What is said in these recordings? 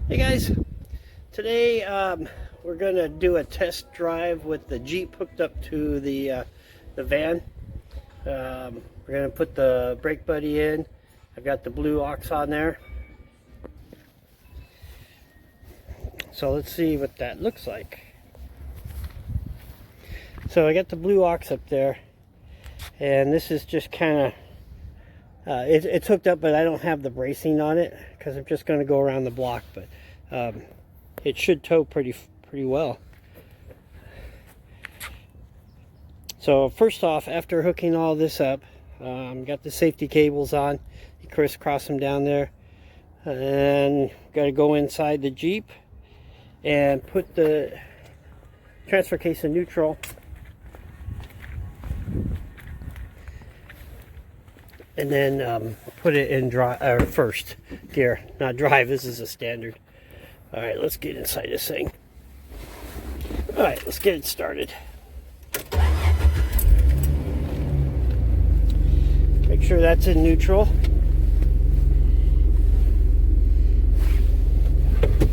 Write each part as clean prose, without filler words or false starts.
Hey guys, today we're going to do a test drive with the Jeep hooked up to the van. We're going to put the brake buddy in. I've got the blue aux on there. So let's see what that looks like. So I got the blue aux up there, and this is just kind of it's hooked up, but I don't have the bracing on it because I'm just going to go around the block, but it should tow pretty well. So first off, after hooking all this up, got the safety cables on. You crisscross them down there, and got to go inside the Jeep and put the transfer case in neutral. And then put it in first gear, not drive. This is a standard. All right, let's get inside this thing. All right, let's get it started. Make sure that's in neutral.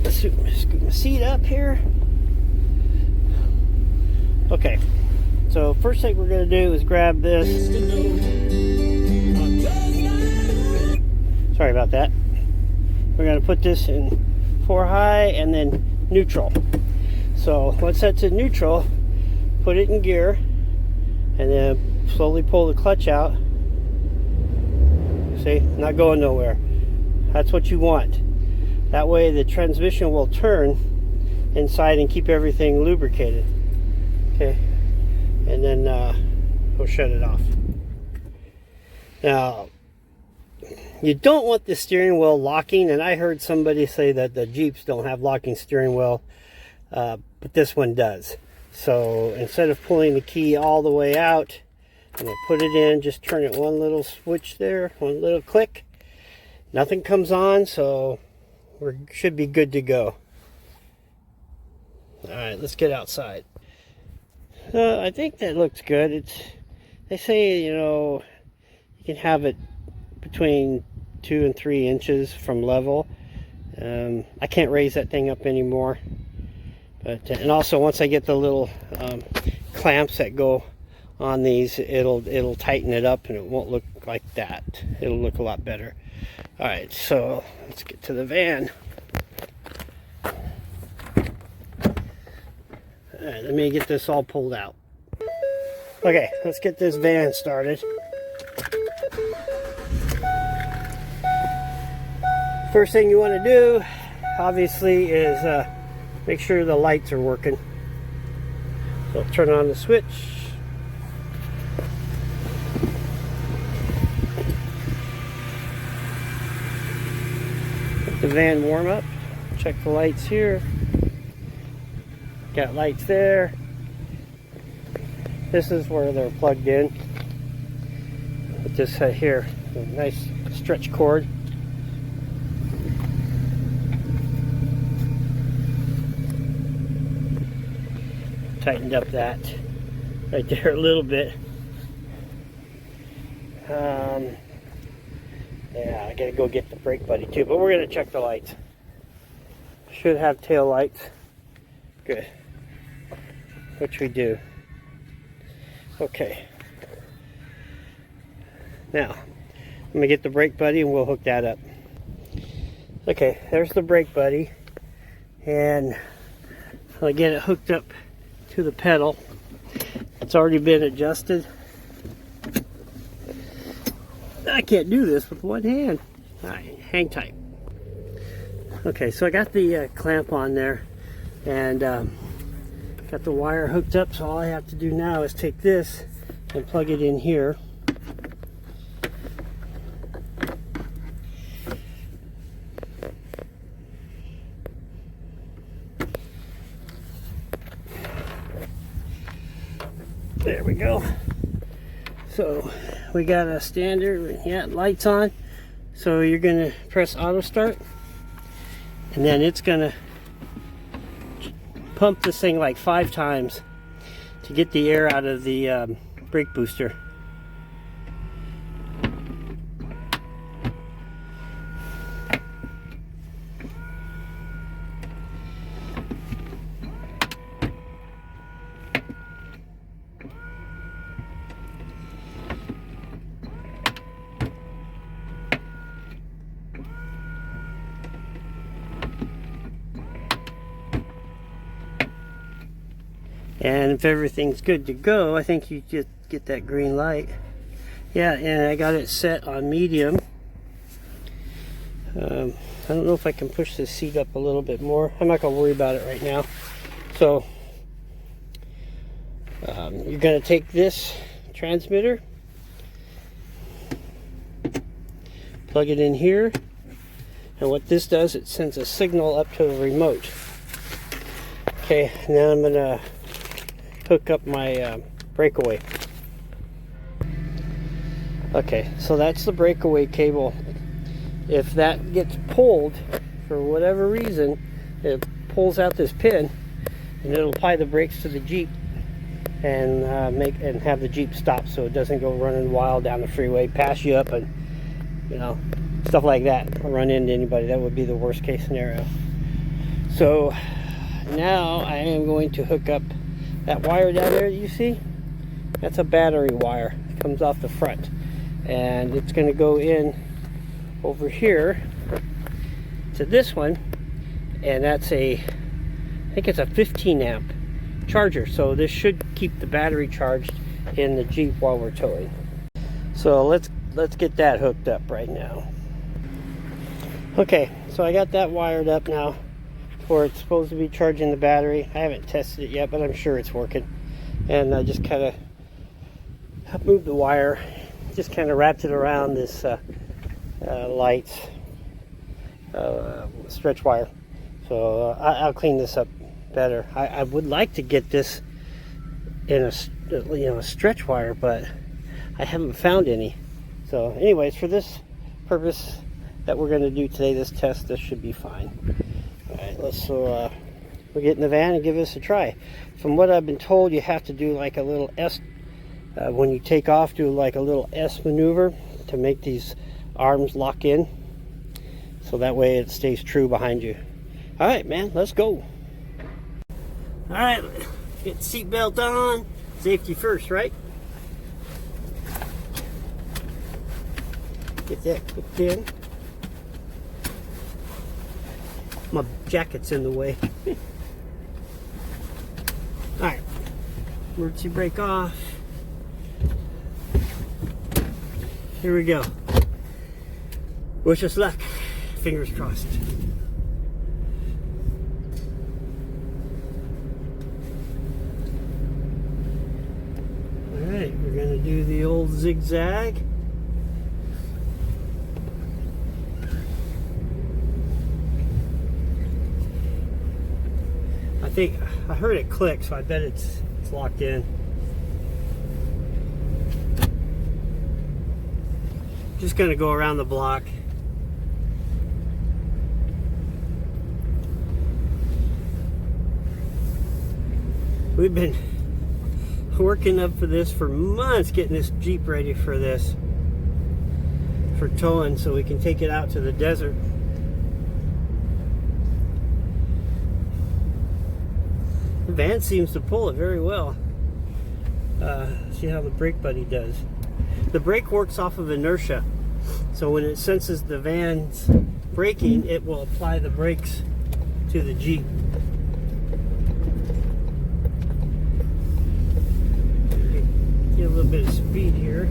Scoot my seat up here. Okay, so first thing we're going to do is grab this. Sorry about that. We're going to put this in 4 high and then neutral. So once that's in neutral, put it in gear and then slowly pull the clutch out. See, not going nowhere. That's what you want. That way the transmission will turn inside and keep everything lubricated. Okay, and then we'll shut it off. Now, you don't want the steering wheel locking, and I heard somebody say that the Jeeps don't have locking steering wheel, but this one does. So instead of pulling the key all the way out, I'm going to put it in, just turn it one little switch there, one little click. Nothing comes on, so we should be good to go. Alright, let's get outside. I think that looks good. They say, you can have it between 2 and 3 inches from level. I can't raise that thing up anymore. But and also once I get the little clamps that go on these, it'll tighten it up and it won't look like that. It'll look a lot better. All right, so let's get to the van. All right, let me get this all pulled out. Okay, let's get this van started. First thing you want to do, obviously, is make sure the lights are working. So turn on the switch. Let the van warm up. Check the lights here. Got lights there. This is where they're plugged in. Put this here, a nice stretch cord. Tightened up that right there a little bit. Yeah, I gotta go get the brake buddy too, but we're gonna check the lights. Should have tail lights. Good. Which we do. Okay. Now, I'm gonna get the brake buddy and we'll hook that up. Okay, there's the brake buddy, and I'll get it hooked up to the pedal. It's already been adjusted. I can't do this with one hand. All right, hang tight. Okay, so I got the clamp on there, and got the wire hooked up, so all I have to do now is take this and plug it in here. There we go. So we got a standard, yeah, lights on. So you're gonna press auto start, and then it's gonna pump this thing like 5 times to get the air out of the brake booster. And if everything's good to go, I think you just get that green light. Yeah, and I got it set on medium. I don't know if I can push this seat up a little bit more. I'm not going to worry about it right now. So you're going to take this transmitter, plug it in here, and what this does, it sends a signal up to the remote. Okay, now I'm going to hook up my breakaway. Okay, so that's the breakaway cable. If that gets pulled for whatever reason, it pulls out this pin, and it'll apply the brakes to the Jeep and have the Jeep stop so it doesn't go running wild down the freeway, pass you up, and you know, stuff like that, or run into anybody. That would be the worst case scenario. So now I am going to hook up that wire down there that you see. That's a battery wire. It comes off the front, and it's going to go in over here to this one, and that's I think it's a 15 amp charger, so this should keep the battery charged in the Jeep while we're towing. So let's get that hooked up right now. Okay, so I got that wired up now where it's supposed to be charging the battery. I haven't tested it yet, but I'm sure it's working. And I just kind of moved the wire, just kind of wrapped it around this light stretch wire. So I'll clean this up better. I would like to get this in a stretch wire, but I haven't found any. So anyways, for this purpose that we're going to do today, this test, this should be fine. All right, we'll get in the van and give this a try. From what I've been told, you have to do like a little S when you take off, do like a little S maneuver to make these arms lock in, so that way it stays true behind you. All right, man, let's go. All right, get the seatbelt on. Safety first, right? Get that clipped in. My jacket's in the way. All right, emergency brake off. Here we go. Wish us luck. Fingers crossed. Alright, we're going to do the old zigzag. I think I heard it click, so I bet it's locked in. Just going to go around the block. We've been working up for this for months, getting this Jeep ready for this, for towing, so we can take it out to the desert. The van seems to pull it very well. See how the brake buddy does. The brake works off of inertia, so when it senses the van's braking, it will apply the brakes to the Jeep. Get a little bit of speed here.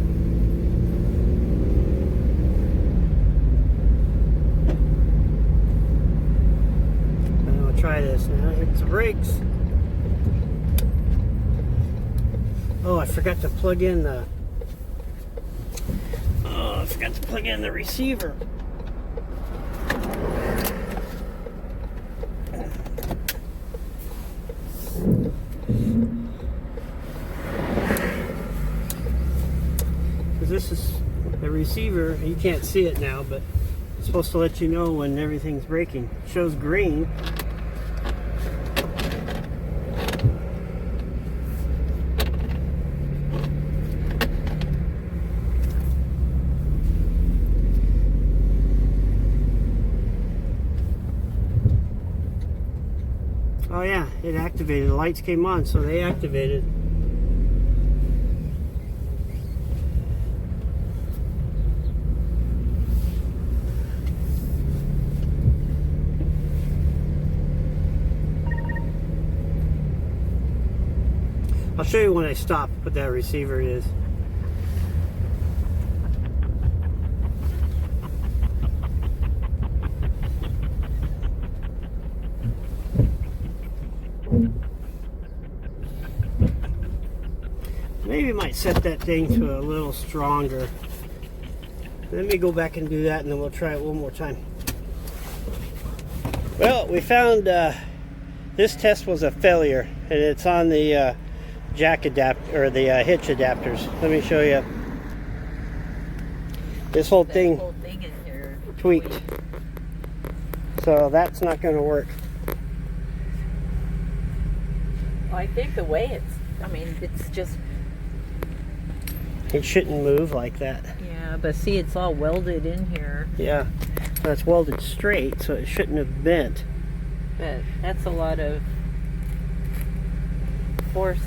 I'm going to try this now. Hit the brakes. Oh, I forgot to plug in the receiver. Because this is the receiver, you can't see it now, but it's supposed to let you know when everything's braking. It shows green. Oh yeah, it activated. The lights came on, so they activated. I'll show you when I stop what that receiver is. Maybe I might set that thing to a little stronger. Let me go back and do that, and then we'll try it one more time. Well, we found this test was a failure, and it's on the jack adapter, or the hitch adapters. Let me show you. This whole thing in here tweaked. So that's not going to work. I think the way it's just... It shouldn't move like that. Yeah, but see, it's all welded in here. Yeah, so it's welded straight, so it shouldn't have bent. But that's a lot of force.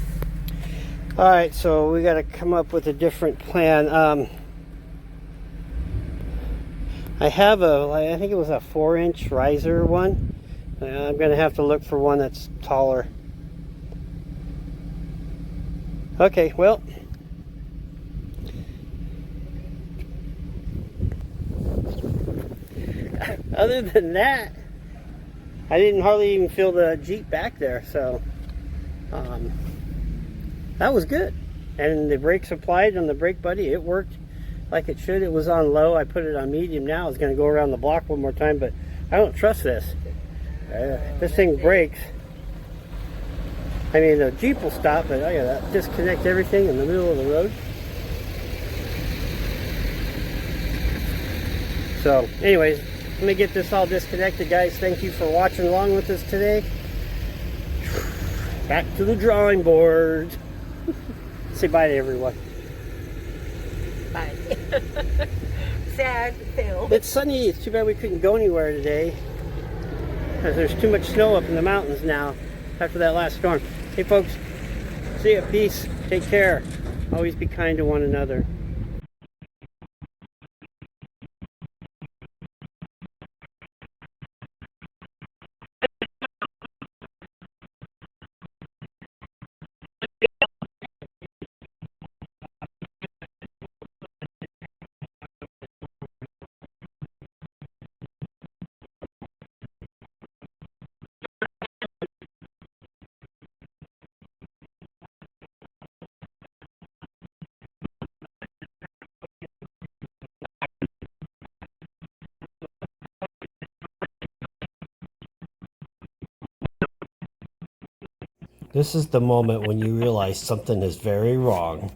All right, so we got to come up with a different plan. I have I think it was a 4-inch riser one. I'm going to have to look for one that's taller. Okay, well. Other than that, I didn't hardly even feel the Jeep back there, so that was good. And the brakes applied on the brake buddy, it worked like it should. It was on low. I put it on medium now. I was going to go around the block one more time, but I don't trust this. This thing brakes. I mean, the Jeep will stop, but I gotta disconnect everything in the middle of the road. So, anyways, let me get this all disconnected, guys. Thank you for watching along with us today. Back to the drawing board. Say bye to everyone. Bye. Sad Phil. It's sunny. It's too bad we couldn't go anywhere today, because there's too much snow up in the mountains now after that last storm. Hey folks, see ya. Peace. Take care. Always be kind to one another. This is the moment when you realize something is very wrong.